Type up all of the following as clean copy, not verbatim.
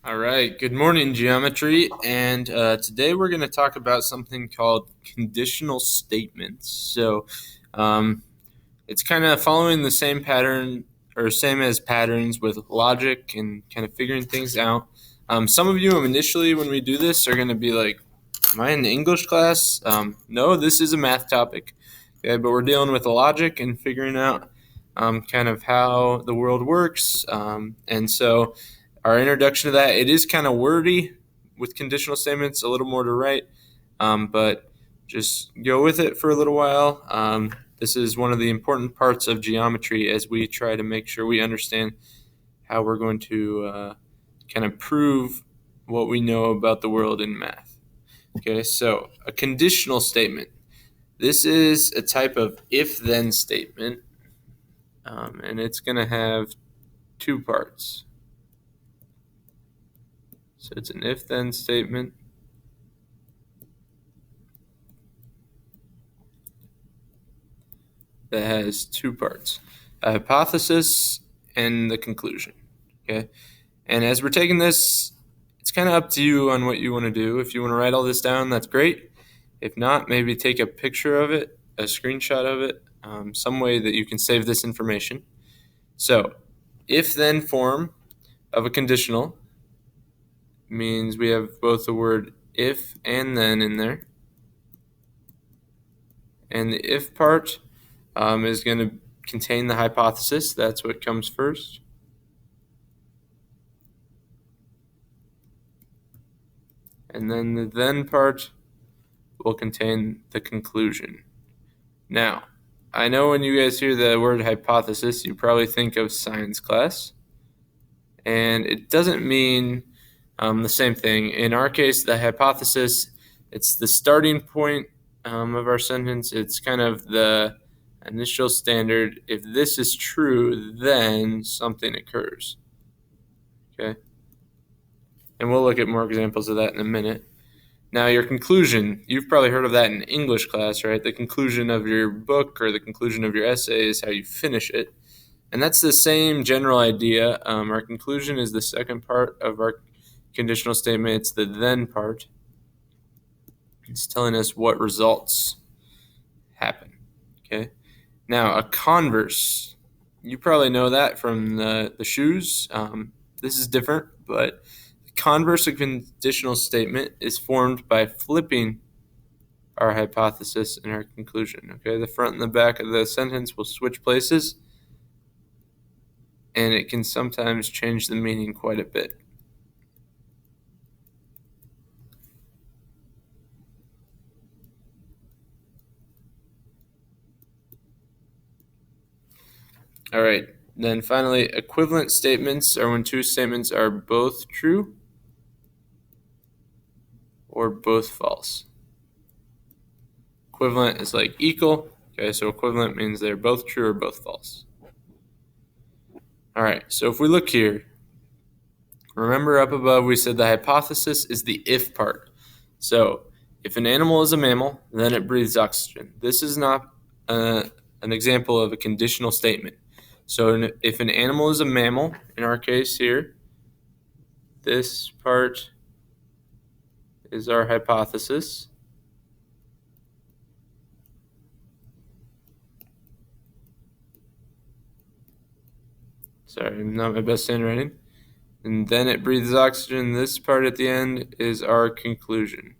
All right, good morning, geometry. And today we're going to talk about something called conditional statements. Um, it's kind of following the same pattern or same as patterns with logic and kind of figuring things out. Some of you initially, when we do this, are going to be like, am I in the English class? No, this is a math topic. Okay, but we're dealing with logic and figuring out kind of how the world works. And so our introduction to that, it is kind of wordy with conditional statements, a little more to write, but just go with it for a little while. This is one of the important parts of geometry as we try to make sure we understand how we're going to kind of prove what we know about the world in math. Okay, so a conditional statement. This is a type of if-then statement, and it's going to have two parts. So it's an if-then statement that has two parts, a hypothesis and the conclusion. Okay, and as we're taking this, it's kind of up to you on what you want to do. If you want to write all this down, that's great. If not, maybe take a picture of it, a screenshot of it, some way that you can save this information. So if-then form of a conditional means we have both the word if and then in there. And the if part is going to contain the hypothesis. That's what comes first. And then the then part will contain the conclusion. Now, I know when you guys hear the word hypothesis, you probably think of science class. And it doesn't mean the same thing. In our case, the hypothesis, it's the starting point of our sentence. It's kind of the initial standard. If this is true, then something occurs. Okay? And we'll look at more examples of that in a minute. Now, your conclusion, you've probably heard of that in English class, right? The conclusion of your book or the conclusion of your essay is how you finish it. And that's the same general idea. Our conclusion is the second part of our conditional statement. It's the then part. It's telling us what results happen. Okay. Now, a converse. You probably know that from the shoes. This is different, but the converse of conditional statement is formed by flipping our hypothesis and our conclusion. Okay. The front and the back of the sentence will switch places, and it can sometimes change the meaning quite a bit. All right, then finally, equivalent statements are when two statements are both true or both false. Equivalent is like equal. Okay, so equivalent means they're both true or both false. All right, so if we look here, remember up above we said the hypothesis is the if part. So if an animal is a mammal, then it breathes oxygen. This is not an example of a conditional statement. So if an animal is a mammal, in our case here, this part is our hypothesis. Sorry, not my best handwriting. And then it breathes oxygen. This part at the end is our conclusion.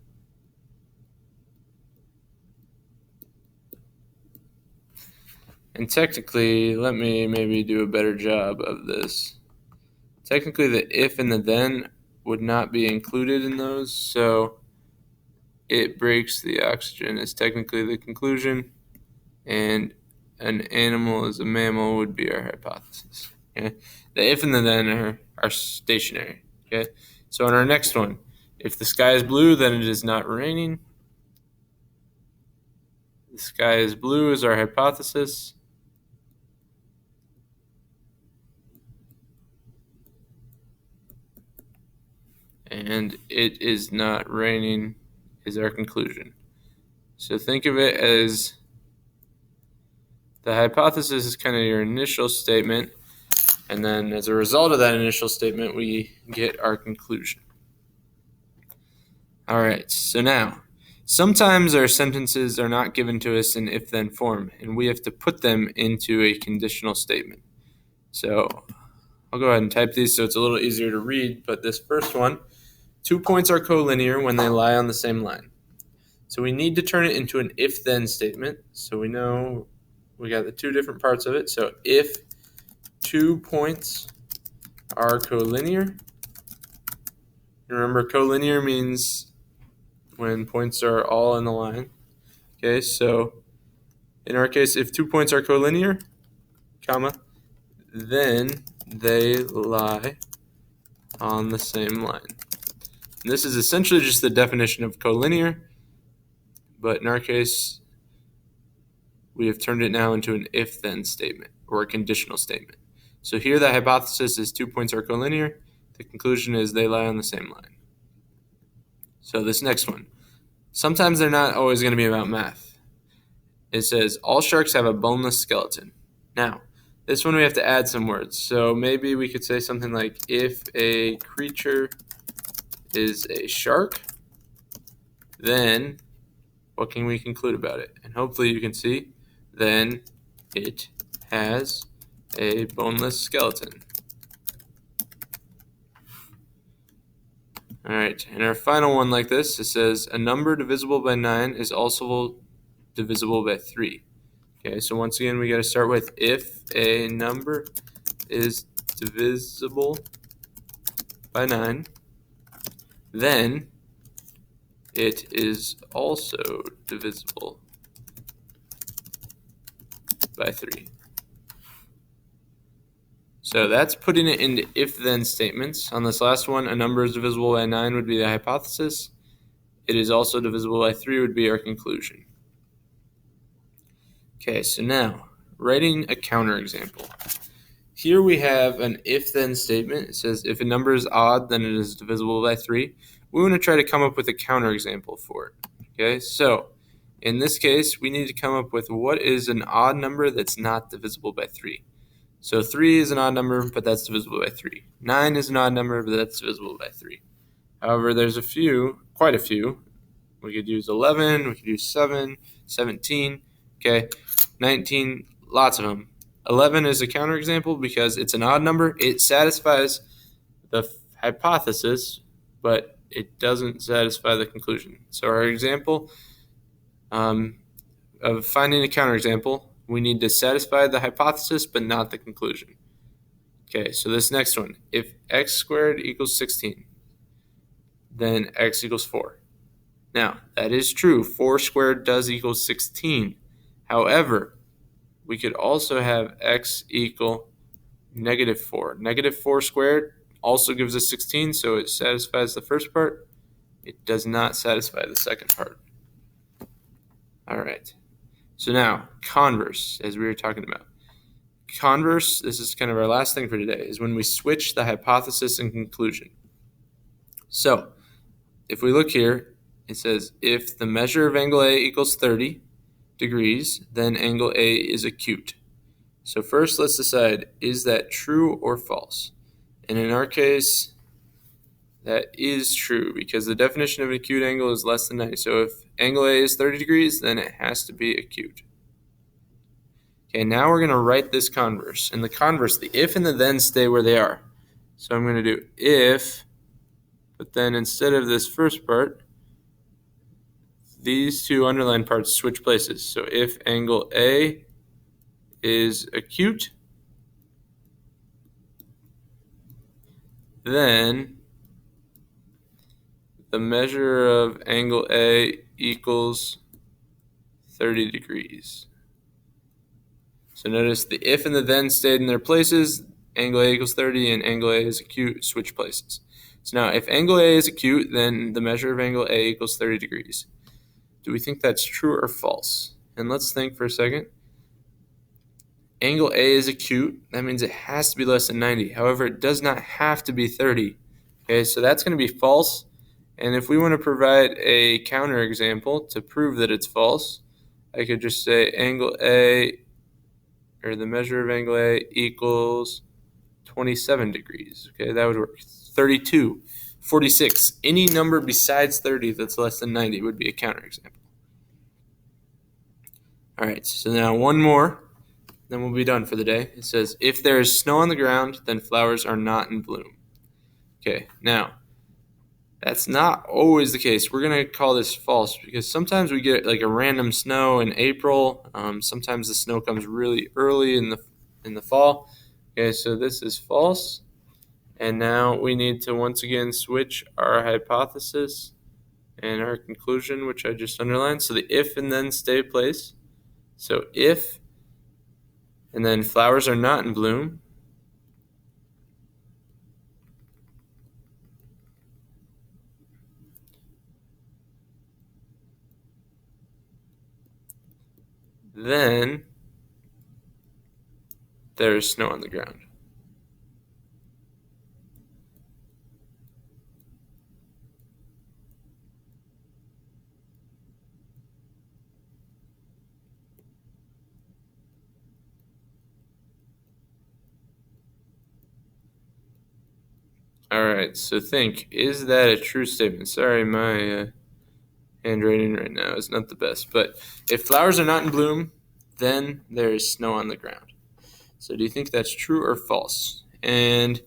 And technically, let me maybe do a better job of this. Technically, the if and the then would not be included in those, so it breaks the oxygen is technically the conclusion, and an animal is a mammal would be our hypothesis. Okay? The if and the then are stationary. Okay? So in our next one, if the sky is blue, then it is not raining. The sky is blue is our hypothesis. And it is not raining is our conclusion. So think of it as the hypothesis is kind of your initial statement, And then as a result of that initial statement, we get our conclusion. All right, so now, sometimes our sentences are not given to us in if-then form, and we have to put them into a conditional statement. So I'll go ahead and type these so it's a little easier to read, but this first one, 2 points are collinear when they lie on the same line. So we need to turn it into an if-then statement. So we know we got the two different parts of it. So if 2 points are collinear, remember collinear means when points are all in the line. Okay, so in our case, if 2 points are collinear, comma, then they lie on the same line. And this is essentially just the definition of collinear, but in our case, we have turned it now into an if-then statement or a conditional statement. So here the hypothesis is 2 points are collinear. The conclusion is they lie on the same line. So this next one, sometimes they're not always going to be about math. It says all sharks have a boneless skeleton. Now, this one we have to add some words. So maybe we could say something like if a creature is a shark, then what can we conclude about it? And hopefully you can see, then it has a boneless skeleton. All right, and our final one like this, it says a number divisible by 9 is also divisible by 3. Okay, so once again, we got to start with if a number is divisible by 9, then it is also divisible by 3. So that's putting it into if-then statements. On this last one, a number is divisible by 9 would be the hypothesis. It is also divisible by 3 would be our conclusion. Okay, so now, writing a counterexample. Here we have an if-then statement. It says if a number is odd, then it is divisible by 3. We want to try to come up with a counterexample for it. Okay, so in this case, we need to come up with what is an odd number that's not divisible by 3. So 3 is an odd number, but that's divisible by 3. 9 is an odd number, but that's divisible by 3. However, there's quite a few. We could use 11, we could use 7, 17, okay, 19, lots of them. 11 is a counterexample because it's an odd number. It satisfies the hypothesis, but it doesn't satisfy the conclusion. So our example of finding a counterexample, we need to satisfy the hypothesis but not the conclusion. Okay, so this next one, if x squared equals 16, then x equals 4. Now, that is true. 4 squared does equal 16. However, we could also have x equal negative 4. Negative 4 squared also gives us 16, so it satisfies the first part. It does not satisfy the second part. All right. So now, converse, as we were talking about. Converse, this is kind of our last thing for today, is when we switch the hypothesis and conclusion. So, if we look here, it says if the measure of angle A equals 30 degrees, then angle A is acute. So first, let's decide, is that true or false? And in our case, that is true because the definition of an acute angle is less than 90. So if angle A is 30 degrees, then it has to be acute. Okay, now we're going to write this converse. In the converse, the if and the then stay where they are. So I'm going to do if, but then instead of this first part, these two underlined parts switch places. So if angle A is acute, then the measure of angle A equals 30 degrees. So notice the if and the then stayed in their places. Angle A equals 30 and angle A is acute switch places. So now if angle A is acute, then the measure of angle A equals 30 degrees. Do we think that's true or false? And let's think for a second. Angle A is acute. That means it has to be less than 90. However, it does not have to be 30. Okay, so that's going to be false. And if we want to provide a counterexample to prove that it's false, I could just say angle A, or the measure of angle A equals 27 degrees. Okay, that would work. 32, 46. Any number besides 30 that's less than 90 would be a counterexample. All right, so now one more, then we'll be done for the day. It says, if there is snow on the ground, then flowers are not in bloom. Okay, now, that's not always the case. We're going to call this false because sometimes we get like a random snow in April. Sometimes the snow comes really early in the fall. Okay, so this is false. And now we need to once again switch our hypothesis and our conclusion, which I just underlined. So the if and then stay place. So if and then flowers are not in bloom, then there is snow on the ground. All right, so think, is that a true statement? Sorry, my handwriting right now is not the best, but if flowers are not in bloom, then there is snow on the ground. So do you think that's true or false? And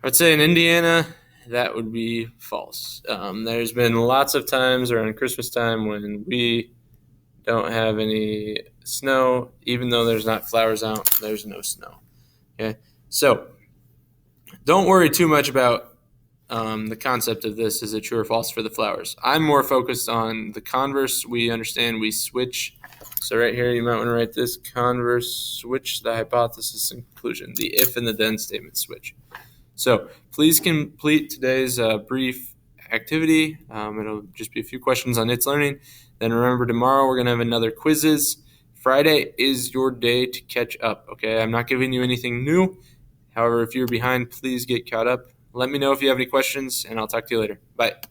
I'd say in Indiana, that would be false. There's been lots of times around Christmas time when we don't have any snow, even though there's not flowers out, there's no snow. Okay, so don't worry too much about the concept of this. Is it true or false for the flowers? I'm more focused on the converse. We understand we switch. So right here, you might want to write this: converse, switch the hypothesis and conclusion. The if and the then statement switch. So please complete today's brief activity. It'll just be a few questions on its learning. Then remember, tomorrow we're going to have another quizzes. Friday is your day to catch up, okay? I'm not giving you anything new. However, if you're behind, please get caught up. Let me know if you have any questions, and I'll talk to you later. Bye.